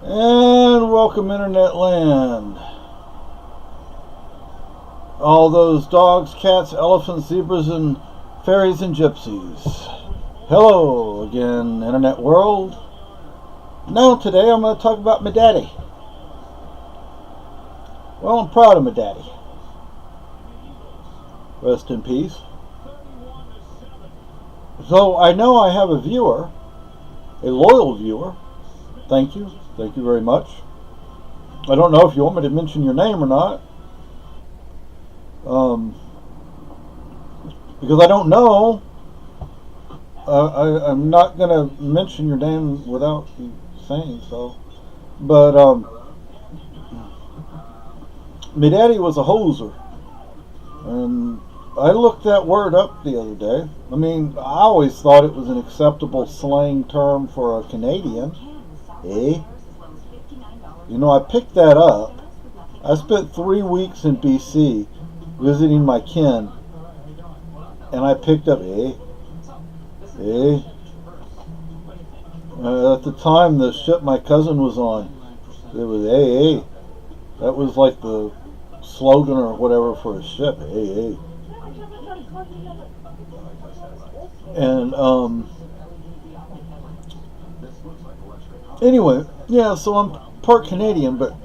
And welcome, Internet Land. All those dogs, cats, elephants, zebras, and fairies and gypsies. Hello again, Internet World. Now, today I'm going to talk about my daddy. Well, I'm proud of my daddy. Rest in peace. So, I know I have a viewer, a loyal viewer. Thank you. Thank you very much. I don't know if you want me to mention your name or not. Because I don't know. I'm not going to mention your name without you saying so. But my daddy was a hoser. And I looked that word up the other day. I mean, I always thought it was an acceptable slang term for a Canadian. Eh? You know, I picked that up. I spent 3 weeks in BC visiting my kin, and I picked up at the time, the ship my cousin was on, it was That was like the slogan or whatever for a ship. And anyway, yeah. So I'm part Canadian, but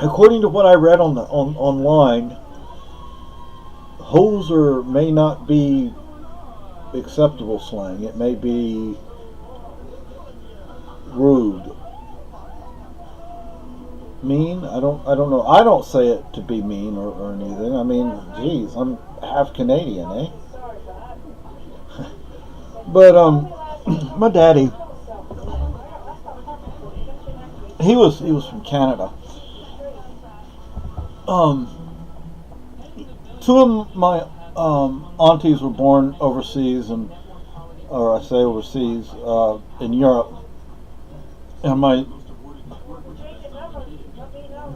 according to what I read online, hoser may not be acceptable slang. It may be rude, mean. I don't know. I don't say it to be mean or anything. I mean, geez, I'm half Canadian, eh? But my daddy, he was from Canada. Two of my aunties were born overseas, in Europe, and my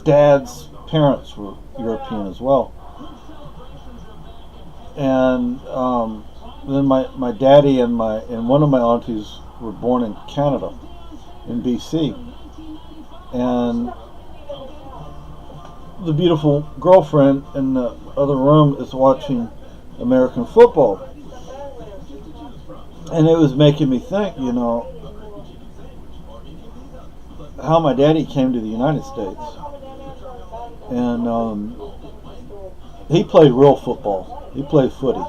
dad's parents were European as well. And then my daddy and one of my aunties were born in Canada, in BC. And the beautiful girlfriend in the other room is watching American football. And it was making me think, you know, how my daddy came to the United States. And he played real football. He played footy.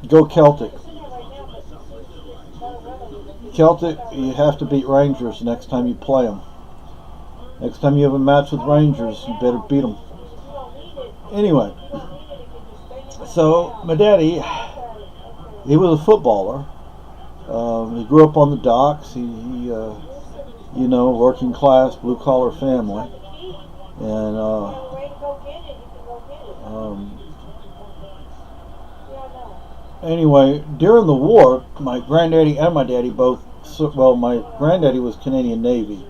Go Celtic. Celtic, you have to beat Rangers next time you play them. Next time you have a match with Rangers, you better beat them. Anyway, so my daddy, he was a footballer. He grew up on the docks. He you know, working class, blue collar family. And anyway, during the war, my granddaddy and my daddy both, well, my granddaddy was Canadian Navy.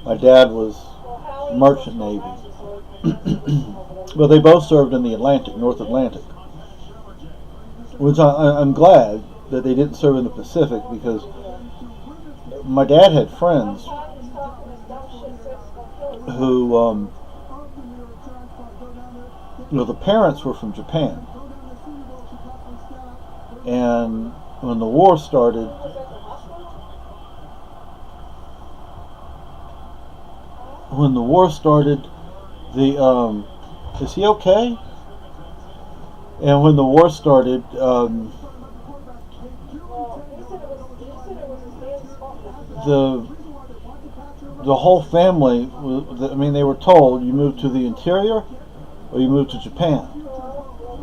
My dad was Merchant Navy. But they both served in the Atlantic, North Atlantic. Which I'm glad that they didn't serve in the Pacific, because my dad had friends who, you know, the parents were from Japan. And when the war started, the is he okay? And when the war started, the whole family, I mean, they were told, you move to the interior or you move to Japan.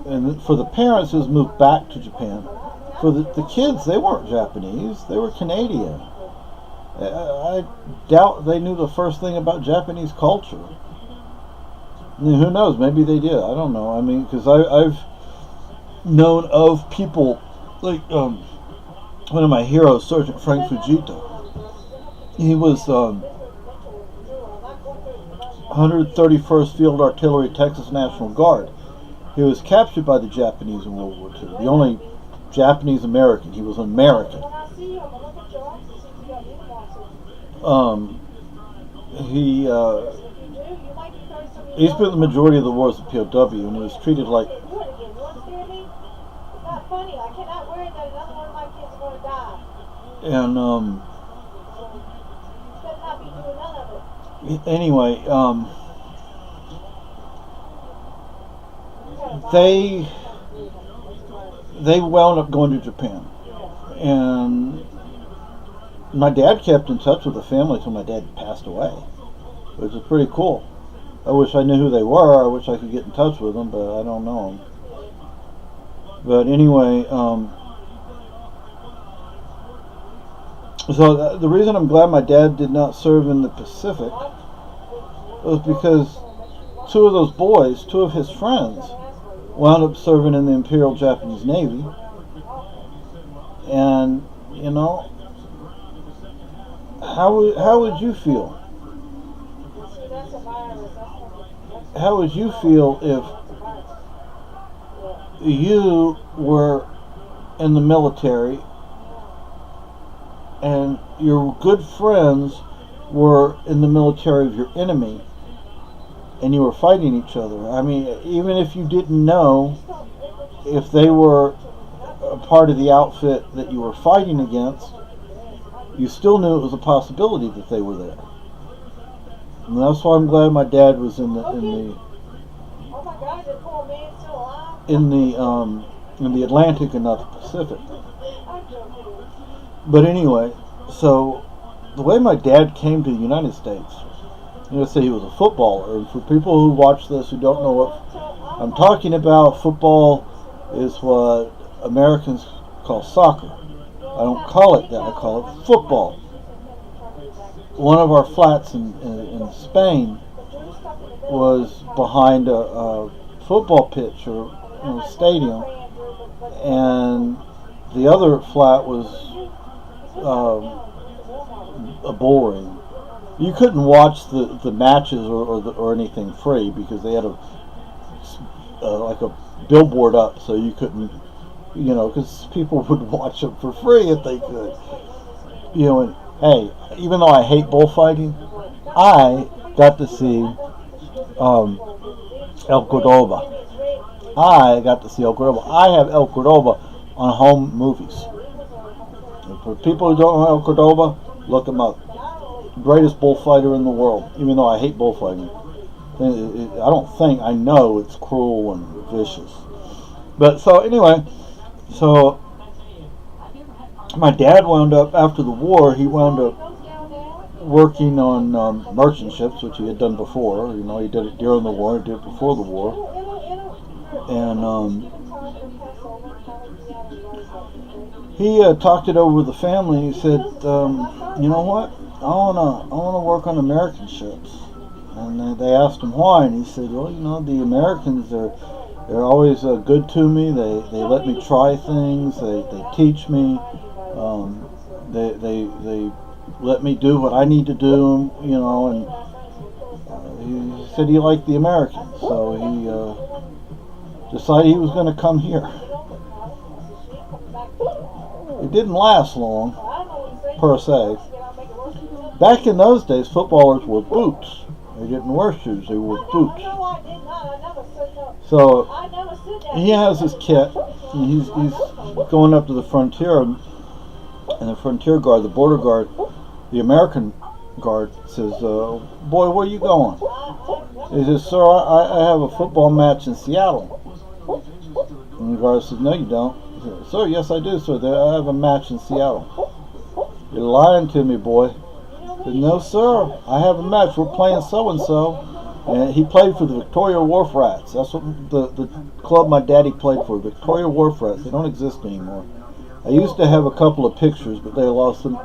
And for the parents, it was moved back to Japan. For the kids, they weren't Japanese, they were Canadian. I doubt they knew the first thing about Japanese culture. I mean, who knows? Maybe they did. I don't know. I mean, because I've known of people like one of my heroes, Sergeant Frank Fujita. He was 131st Field Artillery, Texas National Guard. He was captured by the Japanese in World War II. The only Japanese American. He was an American. he spent the majority of the war as a POW, and he was treated like. And anyway, they wound up going to Japan, and my dad kept in touch with the family until my dad passed away, which is pretty cool. I wish I knew who they were. I wish I could get in touch with them, but I don't know them. But anyway, so the reason I'm glad my dad did not serve in the Pacific was because two of those boys, two of his friends, wound up serving in the Imperial Japanese Navy. And, you know, how would you feel? How would you feel if you were in the military and your good friends were in the military of your enemy and you were fighting each other? I mean, even if you didn't know if they were a part of the outfit that you were fighting against, you still knew it was a possibility that they were there. And that's why I'm glad my dad was in the Atlantic and not the Pacific. But anyway, so the way my dad came to the United States, I'm going to say he was a footballer. And for people who watch this who don't know what I'm talking about, football is what Americans call soccer. I don't call it that. I call it football. One of our flats in Spain was behind a football pitch or stadium, and the other flat was a bullring. You couldn't watch the matches or anything free because they had like a billboard up, so you couldn't, because people would watch them for free if they could. And hey, even though I hate bullfighting, I got to see El Cordoba. I got to see El Cordoba. I have El Cordoba on home movies. And for people who don't know El Cordoba, look him up. Greatest bullfighter in the world, even though I hate bullfighting. I know it's cruel and vicious. But so anyway, so my dad wound up, after the war, he wound up working on merchant ships, which he had done before. He did it during the war, he did it before the war. And he talked it over with the family. He said, you know what? I wanna work on American ships. And they asked him why, and he said, well, the Americans they're always good to me. They let me try things. They teach me. They let me do what I need to do. And he said he liked the Americans, so he decided he was going to come here. It didn't last long, per se. Back in those days, footballers wore boots. They didn't wear shoes, they wore boots. So he has his kit, and he's going up to the frontier, and the frontier guard, the border guard, the American guard says, boy, where are you going? He says, sir, I have a football match in Seattle. And the guard says, no, you don't. He says, sir, yes, I do, sir. I have a match in Seattle. You're lying to me, boy. He said, no, sir, I have a match. We're playing so-and-so. And he played for the Victoria Wharf Rats. That's what the club my daddy played for, Victoria Wharf Rats. They don't exist anymore. I used to have a couple of pictures, but I lost them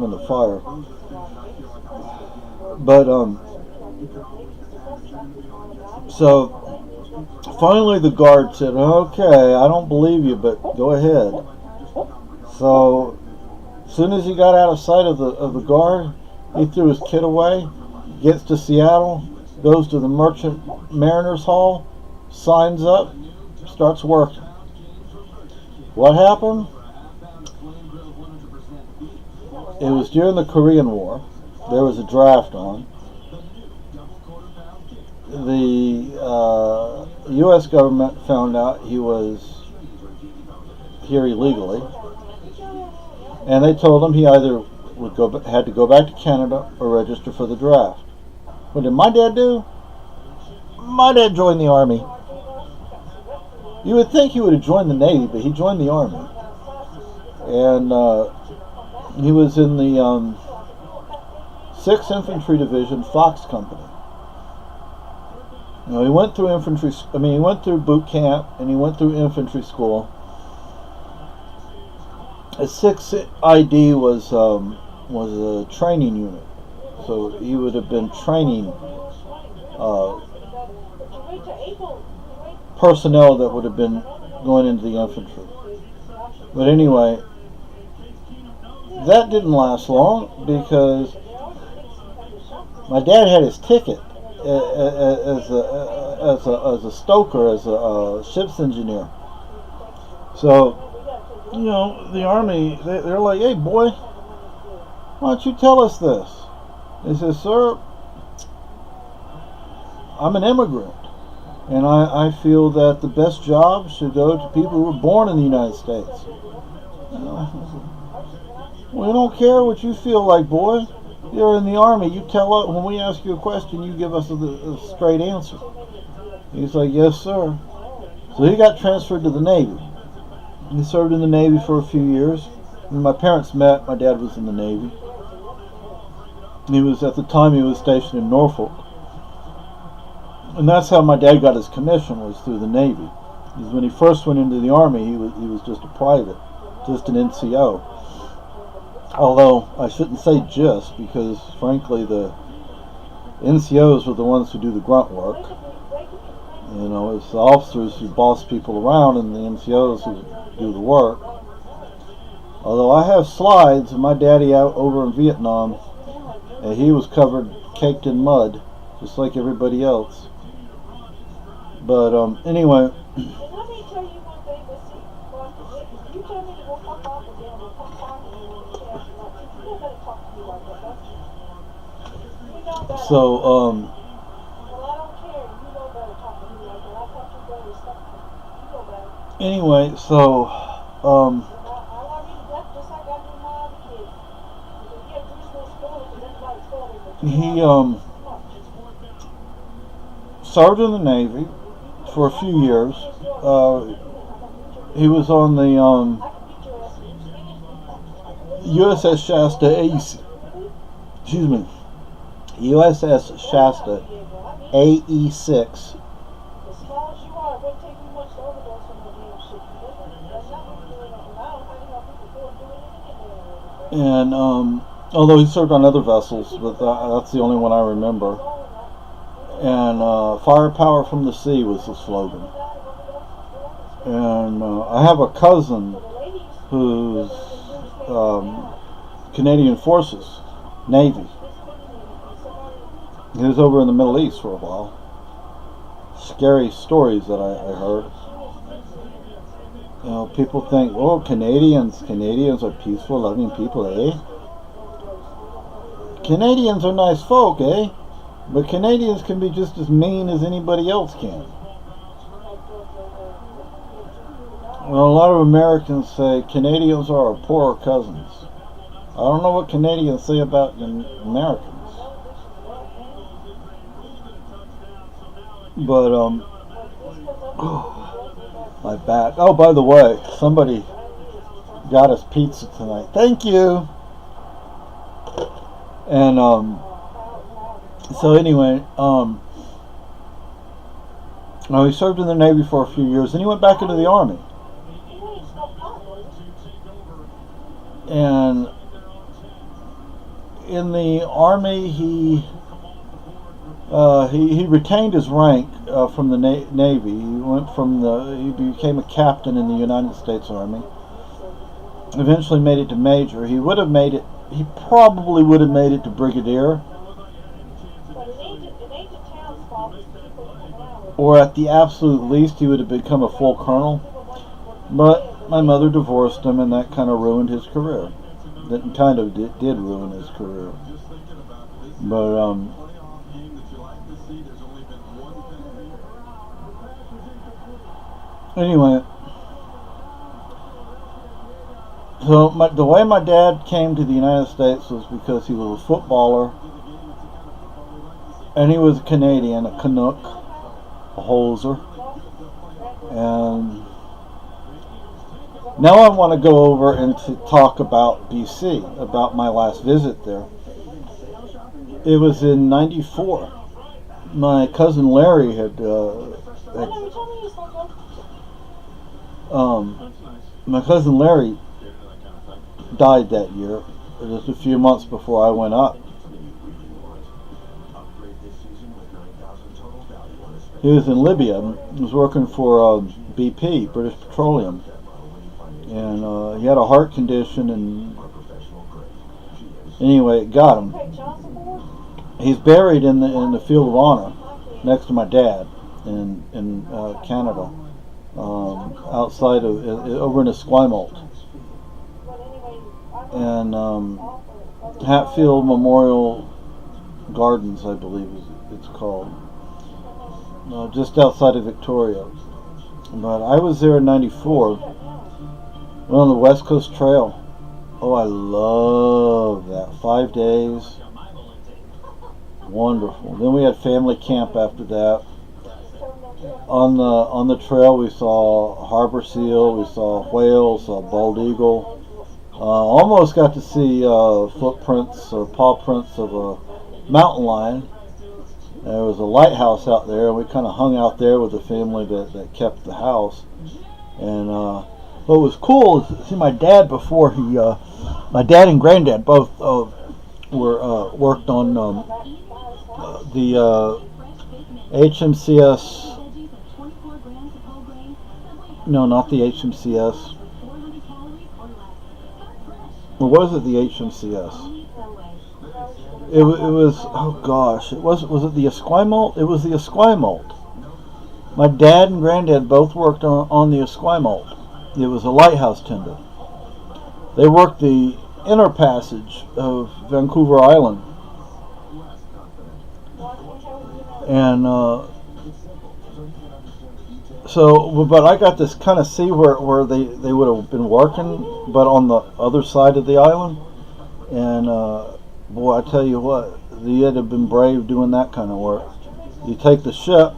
in the fire. But so finally the guard said, okay, I don't believe you, but go ahead. So as soon as he got out of sight of the guard, he threw his kit away, gets to Seattle, goes to the Merchant Mariners Hall, signs up, starts working. What happened? It was during the Korean War. there was a draft on. The U.S. government found out he was here illegally, and they told him he either had to go back to Canada or register for the draft. What did my dad do? My dad joined the Army. You would think he would have joined the Navy, but he joined the Army. And he was in the 6th Infantry Division, Fox Company. You know, he went through he went through boot camp, and he went through infantry school. A 6th ID was a training unit, so he would have been training personnel that would have been going into the infantry. But anyway, that didn't last long because my dad had his ticket as a stoker, as a ship's engineer. So, you know, the Army, they're like, hey boy, why don't you tell us this? He says, sir, I'm an immigrant, and I feel that the best jobs should go to people who were born in the United States. We don't care what you feel like, boy. You're in the Army. You tell us, when we ask you a question, you give us a straight answer. He's like, yes, sir. So he got transferred to the Navy. He served in the Navy for a few years. When my parents met, my dad was in the Navy. At the time he was stationed in Norfolk. And that's how my dad got his commission, was through the Navy. Because when he first went into the Army, he was just a private, just an NCO. Although, I shouldn't say just, because frankly the NCOs were the ones who do the grunt work. You know, it's the officers who boss people around and the NCOs who do the work. Although I have slides of my daddy out over in Vietnam, and he was caked in mud, just like everybody else. But anyway, so anyway, so he served in the Navy for a few years. He was on the USS Shasta USS Shasta AE-6. And although he served on other vessels, but that's the only one I remember. And firepower from the sea was the slogan. And I have a cousin who's Canadian Forces, Navy. He was over in the Middle East for a while. Scary stories that I heard. You know, people think, oh, Canadians are peaceful, loving people, eh? Canadians are nice folk, eh? But Canadians can be just as mean as anybody else can. Well, a lot of Americans say Canadians are our poorer cousins. I don't know what Canadians say about Americans. But, my back. Oh, by the way, somebody got us pizza tonight. Thank you. And, so anyway, he served in the Navy for a few years, and he went back into the Army. And in the Army, he retained his rank from the Navy. He became a captain in the United States Army. Eventually made it to major. He probably would have made it to brigadier. Or at the absolute least, he would have become a full colonel. But my mother divorced him, and that kind of ruined his career. That kind of did ruin his career. But anyway, so the way my dad came to the United States was because he was a footballer, and he was a Canadian, a Canuck, a hoser. And now I want to go over and to talk about BC, about my last visit there. It was in '94. My cousin Larry my cousin Larry died that year, just a few months before I went up. He was in Libya. He was working for BP, British Petroleum, and he had a heart condition, and anyway, it got him. He's buried in the Field of Honor next to my dad in Canada, outside of over in Esquimalt, and Hatfield Memorial Gardens, I believe it's called, just outside of Victoria. But I was there in '94. Went on the West Coast Trail. Oh, I love that. 5 days. Wonderful. Then we had family camp after that. On the trail we saw harbor seal, we saw whales, saw bald eagle. Almost got to see footprints or paw prints of a mountain lion. There was a lighthouse out there, and we kind of hung out there with the family that kept the house. And what was cool is to see my dad before my dad and granddad both were worked on the HMCS. No, not the HMCS. Or was it the HMCS? It was, oh gosh, was it the Esquimalt? It was the Esquimalt. My dad and granddad both worked on the Esquimalt. It was a lighthouse tender. They worked the inner passage of Vancouver Island. And but I got this kind of see where they would have been working, but on the other side of the island. And boy, I tell you what, you had to have been brave doing that kind of work. You take the ship,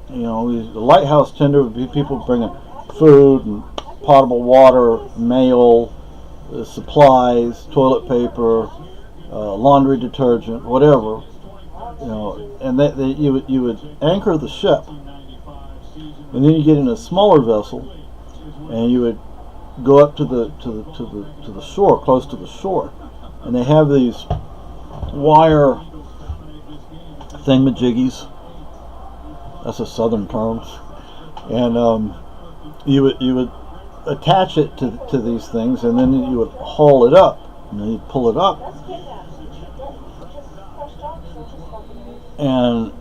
the lighthouse tender would be people bringing food and potable water, mail, supplies, toilet paper, laundry detergent, whatever. And you would anchor the ship, and then you get in a smaller vessel, and you would go up to the shore, close to the shore, and they have these wire thingamajiggies. That's a southern term, and you would attach it to these things, and then you would haul it up, and then you'd pull it up, and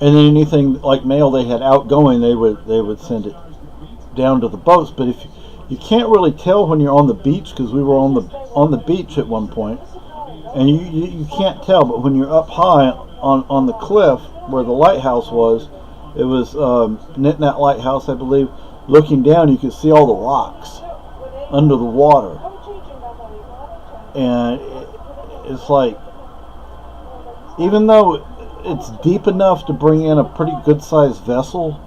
then anything like mail they had outgoing, they would send it down to the boats. But if you can't really tell when you're on the beach, because we were on the beach at one point, and you can't tell. But when you're up high on the cliff where the lighthouse was, it was Nitnat Lighthouse, I believe. Looking down, you could see all the rocks under the water, and it's like, even though it's deep enough to bring in a pretty good sized vessel,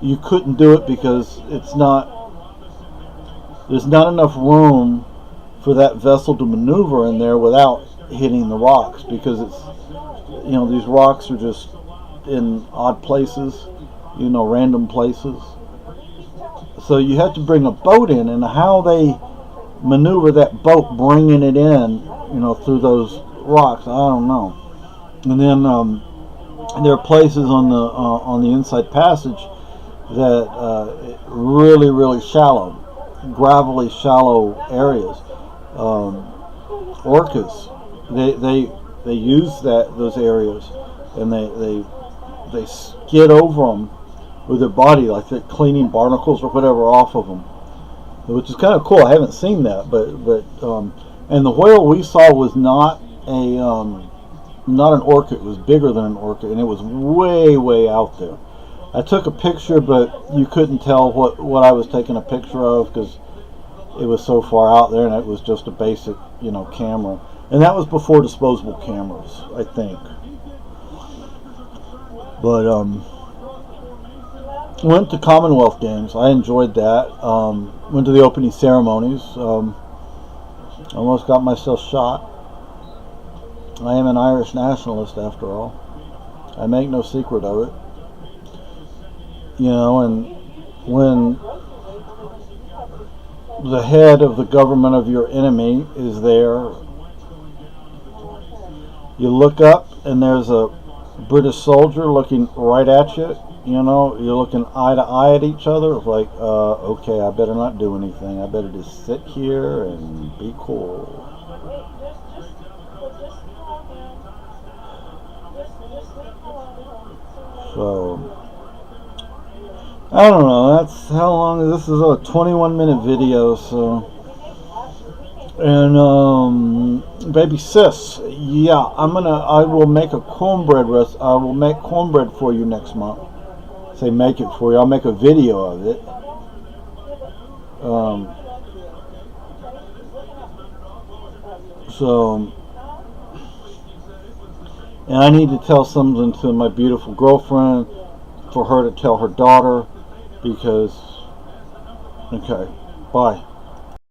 you couldn't do it because there's not enough room for that vessel to maneuver in there without hitting the rocks, because it's, these rocks are just in odd places, random places. So you have to bring a boat in, and how they maneuver that boat, bringing it in, through those rocks, I don't know. And then there are places on the inside passage that really, really shallow, gravelly, shallow areas. Orcas, they use those areas, and they skid over them with their body, like they're cleaning barnacles or whatever off of them. which is kind of cool. I haven't seen that, but and the whale we saw was not not an orca. It was bigger than an orca, and it was way out there. I took a picture, but you couldn't tell what I was taking a picture of because it was so far out there, and it was just a basic, camera. And that was before disposable cameras, I think. But went to Commonwealth Games. I enjoyed that. Went to the opening ceremonies. Almost got myself shot. I am an Irish nationalist, after all. I make no secret of it. And when the head of the government of your enemy is there, you look up and there's a British soldier looking right at you. You're looking eye to eye at each other. It's like, okay, I better not do anything. I better just sit here and be cool. So, I don't know. That's how long. This is a 21-minute video. So, and baby sis, yeah, I will make a cornbread recipe. I will make cornbread for you next month. Say make it for you. I'll make a video of it. And I need to tell something to my beautiful girlfriend for her to tell her daughter, because, okay, bye.